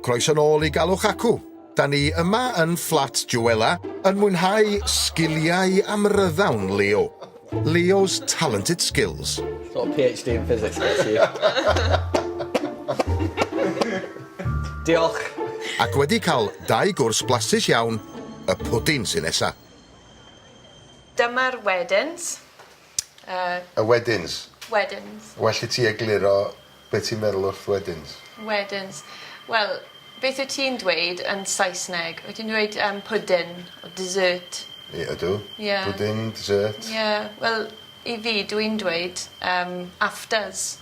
Croeso nôl I Galwch Acw. Da ni yma yn fflat Joella yn mwynhau sgiliau amryddawn Leo. Leo's talented skills. Got a PhD in physics, actually. Diolch. Ac wedi cael 2 gwrs blasus iawn, y pwdin sy'n nesa. Dyma'r wedens. Y wedins? Wedens. Well I ti egluro beth ti'n meddwl wrth wedins? Wedens. Wel, beth wyt ti'n dweud yn Saesneg? Wyt ti'n dweud pudding o dessert? Ie, ydw. Yeah. Pwdin, dessert. Ie, yeah. Wel, I fi dwi'n dweud afters.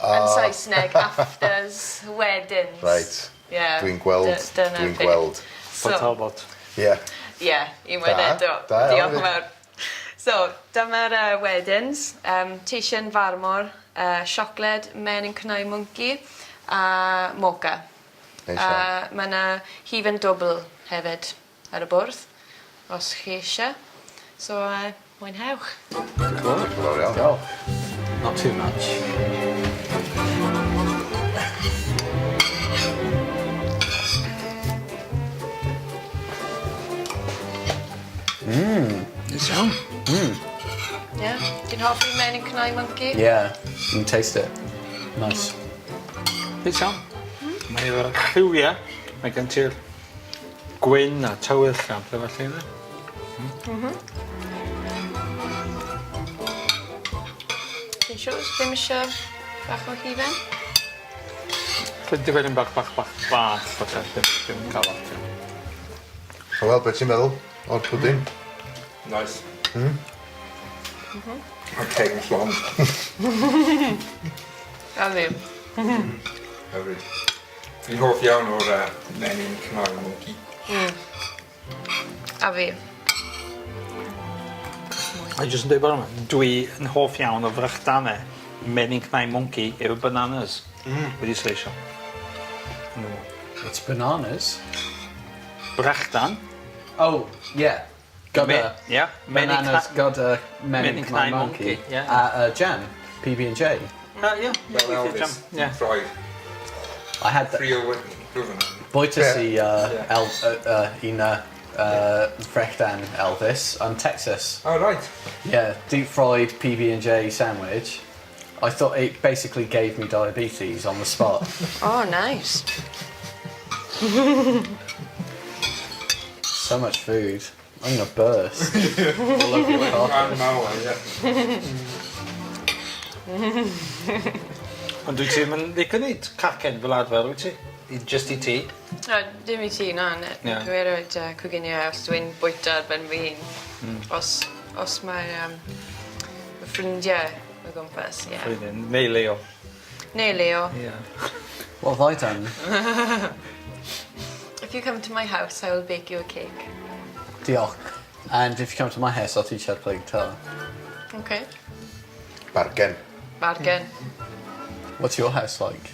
Yn Saesneg, afters, wedens. Right. Yeah. Dwi'n gweld, dwi'n gweld. Talbot. Ie. Ie, unwaith eto. Da, Diolch yn fawr. So, dyma'r wedens. Teisen farmor, siocled, menyn cnau mwnci a mocha. Mae yna hufen dwbl hefyd ar y bwrdd, os chi eisiau. So, mwynhewch. Diolch. Not too much. It's yum. Yeah. Dwi'n hoffi menyn cnau mwnci? Yeah, you can taste it. Nice. It's yum. Mae efo'r lliwiau. Mae gen ti'r gwyn a tywyll a beth felly. Dwi'n siŵr, ddim eisiau bach o hufen? Dwi'n gwneud yn bach. Falle, ddim cael lot. Wel, beth ti'n meddwl o'r pwdin? Nice. Mae'n teg yn llon. A fi. Hyfryd. Fi'n hoff iawn o'r menyn cnau mwnci. A fi. A jyst yn dweud bod yma, dwi yn hoff iawn o frychdanau menyn cnau mwnci efo bananas. Wedi sleisio. It's bananas. Brychdan. Oh, yeah. Got a Yeah. bananas, got a menyn cnau monkey. Yeah. Jam, PB&J. Yeah. Fel Elvis. Yeah. Fried. I had that. Trio rwy'n. Bwytas I un Frechdan Elvis on Texas. Oh, right. Yeah, deep fried PB&J sandwich. I thought it basically gave me diabetes on the spot. Oh, nice. So much food. I'm gonna burst. Rhan mawr, ie. Ond dwi ti yn ddigon i cacen fel adfer, wyt ti? Just I ti? No, dim I ti, na. Yeah. Dwi erioed coginio os dwi'n bwyta ar ben fi hun. Os mae fy ffrindiau o gwmpas, ie. Flwyddyn. Neu Leo. Neu Leo. Yeah. What have I done? If you come to my house, I will bake you a cake. Diolch. And if you come to my house, I'll teach you how to play guitar. Okay. Bargen. Bargain. What's your house like?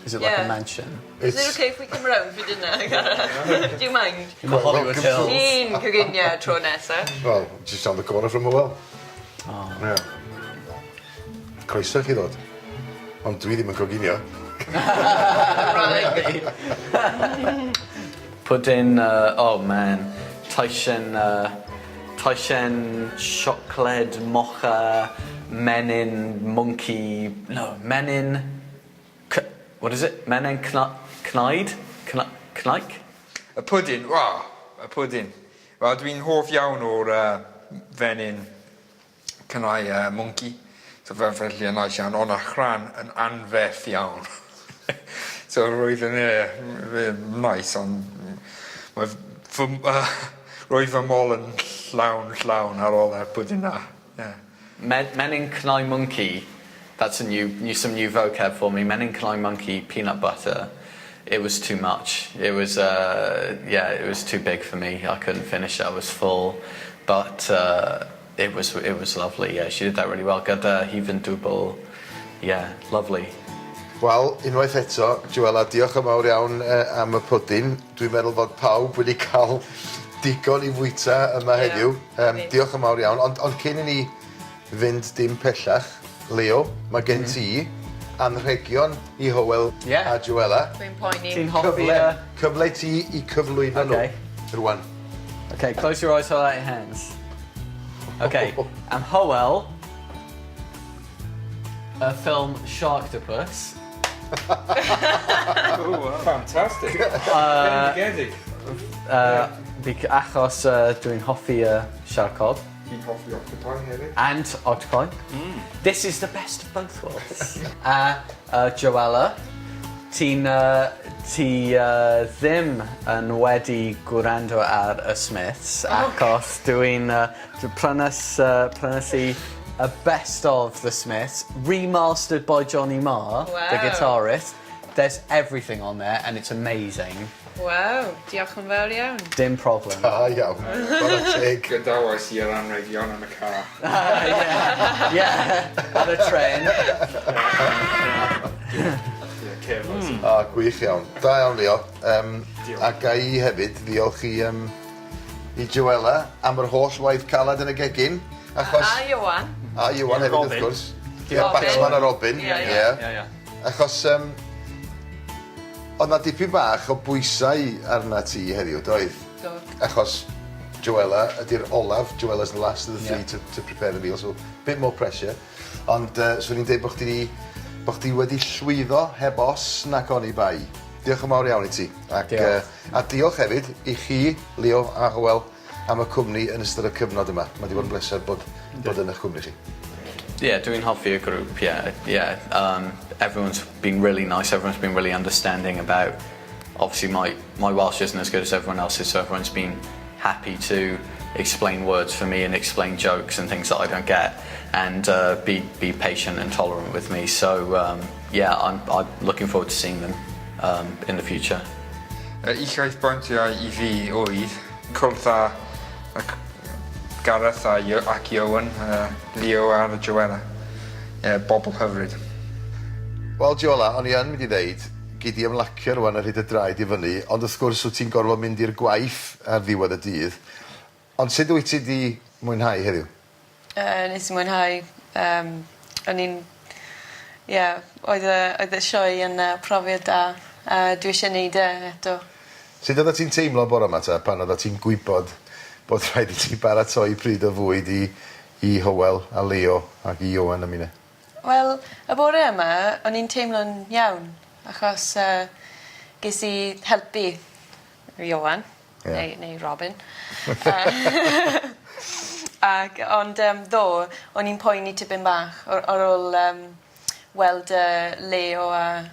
Is it like Yeah. a mansion? Is it okay if we come round for dinner, Gareth? Do you mind? In the Hollywood Hills. Un coginio tro nesaf. Well, just on the corner from a well. Oh. Yeah. Croeso chi ddod. Ond dwi ddim yn coginio. Right. Pudding, oh man. Taisen chocolate mocha, menyn monkey, no, menyn, what is it? Menyn cnaid? Cnaig? Y pwdin, y pwdin. Wel, dwi'n hoff iawn o'r fenyn cnau mwnci. So felly yn oes iawn, ond a Rhan yn anferth iawn. So roedd yn nice, ond roedd fy mol yn llawn ar ôl y pwdin na. Yeah. Menyn cnau monkey, that's some new vocab for me. Menyn cnau monkey, peanut butter. It was too much. It was, it was too big for me. I couldn't finish it. I was full, but it was lovely. Yeah, she did that really well. Gyda hufen dwbl, yeah, lovely. Wel, unwaith eto, Joella, diolch yn mawr iawn am y pwdin. Dwi'n meddwl fod pawb wedi cael digon I fwyta yma heddiw. Diolch yn mawr iawn. Ond cyn I ni fynd dim pellach, Leo, mae gen ti anrhegion i Hywel a Joella. Dwi'n poeni. Ti'n hoffi... Cyfle ti i cyflwyno nhw. Rwan. Okay, close your eyes, hold out your hands. Okay, and Hywel, a film Sharktopus. Fantastic. Achos dwi'n hoffi siarcod. Dwi'n hoffi octopi hefyd. And octopi. This is the best of both worlds. Joella, ti ddim yn wedi gwrando ar y Smiths achos dwi'n prynu a best of the Smiths, remastered by Johnny Marr, the guitarist. There's everything on there and it's amazing. Wow, diolch yn fawr iawn. Dim problem. Iawn. Wel teg. Gydawais i'r anrhegion yn y car. Yeah, on a train. Gwych iawn. Da iawn, Leo. A ga i hefyd ddiolch i Joella am yr holl waith calad yn y gegin. A Ioan. A Ioan hefyd, wrth gwrs. Baxman a Robin. Achos oedd na dipyn bach o bwysau arna ti heddiw, doedd? Achos Joella ydy'r olaf, Joella's the last of the three to prepare the meal, so a bit more pressure. Ond swn i'n dweud bod chdi wedi llwyddo heb os nac oni bai. Diolch yn mawr iawn i ti. A diolch hefyd i chi, Leo a Hywel, am y cwmni yn ystod y cyfnod yma. Mae wedi bod yn bleser bod yn eich cwmni chi. Yeah, doing hoffi y group, yeah. Everyone's been really nice, everyone's been really understanding about, obviously my Welsh isn't as good as everyone else's, so everyone's been happy to explain words for me and explain jokes and things that I don't get, and be patient and tolerant with me. So yeah, I'm looking forward to seeing them in the future. Uchraith bwyntiau i fi oedd cwrdd â Gareth ac Ioan, Leo a Joella. Bobl hyfryd. Wel, Joella, o'n i yn mynd i ddeud, gyd i ymlacio rwan ar hyd y draed i fyny, ond wrth gwrs wyt ti'n gorfod mynd i'r gwaith ar ddiwedd y dydd. Ond sut wyt ti di mwynhau heddiw? Nes i mwynhau. O'n i'n... oedd y sioe yn profiad da. Dwi eisiau neud eto. Sut oedd ti'n teimlo bore yma ta pan oedd ti'n gwybod bod rhaid i ti baratoi pryd o fwyd i Hywel a Leo ac i Ioan am unne? Wel, y bore yma, o'n i'n teimlo'n iawn, achos ges i helpu Ioan, neu Robin. Ond ddo, o'n i'n poeni tipyn bach ar ôl weld Leo a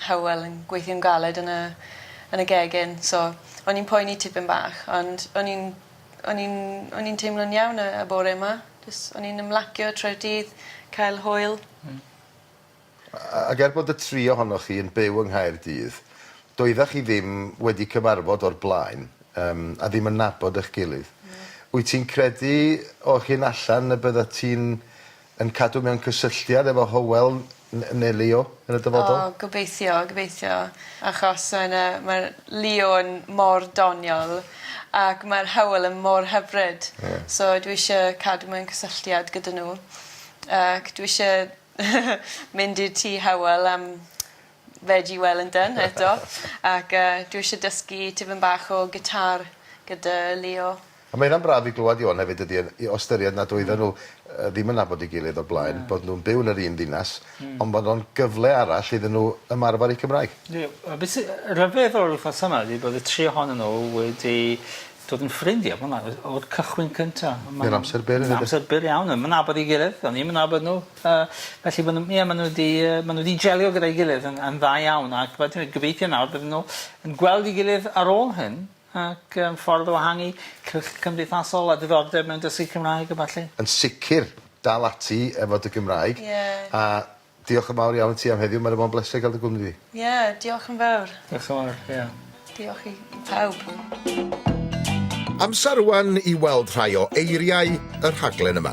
Hywel yn gweithio'n galed yn y gegin. So, o'n i'n poeni tipyn bach, ond o'n i'n teimlo'n iawn y bore yma. O'n i'n ymlacio trwy'r dydd, cael hwyl. Ac bod y tri ohonoch chi yn byw yng Nghaerdydd, doeddach chi ddim wedi cyfarfod o'r blaen a ddim yn nabod eich gilydd. Wyt ti'n credu o chi'n allan y bydda ti'n yn cadw mewn cysylltiad efo Hywel neu Leo yn y dyfodol? Gobeithio. Achos mae'r Leo yn mor doniol ac mae'r Hywel yn mor hyfryd. So dwi eisiau cadw mewn cysylltiad gyda nhw. Ac dwi eisiau mynd i'r tŷ Hywel am Veggie Wellington eto. Ac dwi eisiau dysgu tipyn bach o gitar gyda Leo. A mae hynna'n braf i glwad Ioan hefyd ydy, o ystyried nad oedden nhw ddim yn nabod i gilydd o'r blaen, bod nhw'n byw yn yr un ddinas, ond bod nhw'n gyfle arall iddyn nhw ymarfer i Cymraeg. Ryfedd o'r wythnos yma ydy bod y tri ohonyn nhw wedi dod yn ffrindiau o'r cychwyn cyntaf. Mae'n amser byr yn amser byr iawn, mae'n nabod i gilydd, o'n i'n nabod nhw. Felly maen nhw wedi gelio gyda'i gilydd yn dda iawn, ac gobeithio nawr bydden nhw yn gweld i gilydd ar ôl hyn, ac ffordd o hangu cylch cymdeithasol a diddordeb mewn dysgu Cymraeg a falle. Yn sicr dal ati efo dy Gymraeg. A diolch yn fawr iawn ti am heddiw, mae'n bleser gael dy gwmni di. Diolch yn fawr. Diolch yn fawr, Diolch i pawb. Amser rwan i weld rhai o eiriau y rhaglen yma.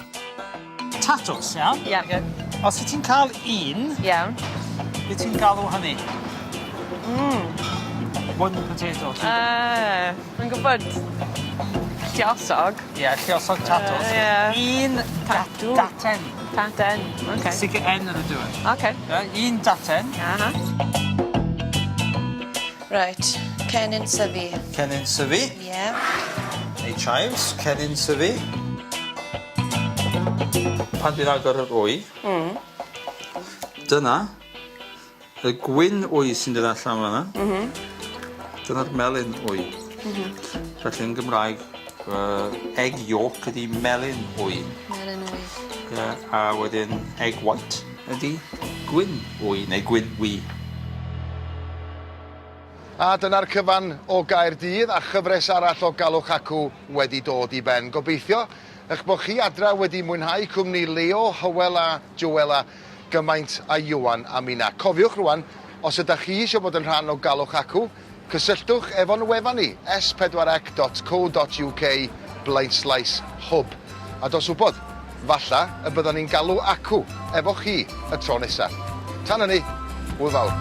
Tatws, iawn? Iawn. Os wyt ti'n cael un... Iawn. Wyt ti'n galw hynny? Wooden potato. Mae'n gwybod lluosog. Lluosog tatws. Un daten. Daten. OK. Stick N ar y diwedd. OK. Un daten. Aha. Right. Cennin syfu. Cennin syfu. Ie. Neu chives. Cennin syfu. Pan dwi'n agor yr wy. Dyna. Y gwyn wy sy'n dod allan fan'na. Dyna'r melyn wy. Felly yn Gymraeg, egg yolk ydi melyn wy. Melyn wy. A wedyn egg white ydi gwyn wy, neu gwyn wy. A dyna'r cyfan o Gaerdydd a chyfres arall o Galwch Acw wedi dod i ben. Gobeithio eich bod chi adra wedi mwynhau cwmni Leo, Hywel a Joella gymaint a Ioan a mina. Cofiwch rwan, os ydych chi eisiau bod yn rhan o Galwch Acw, cysylltwch efo'n wefan ni s4ec.co.uk/hub. A dos wybod, falla y byddwn ni'n galw acw efo chi y tro nesaf. Tan hynny, hwyl fawr.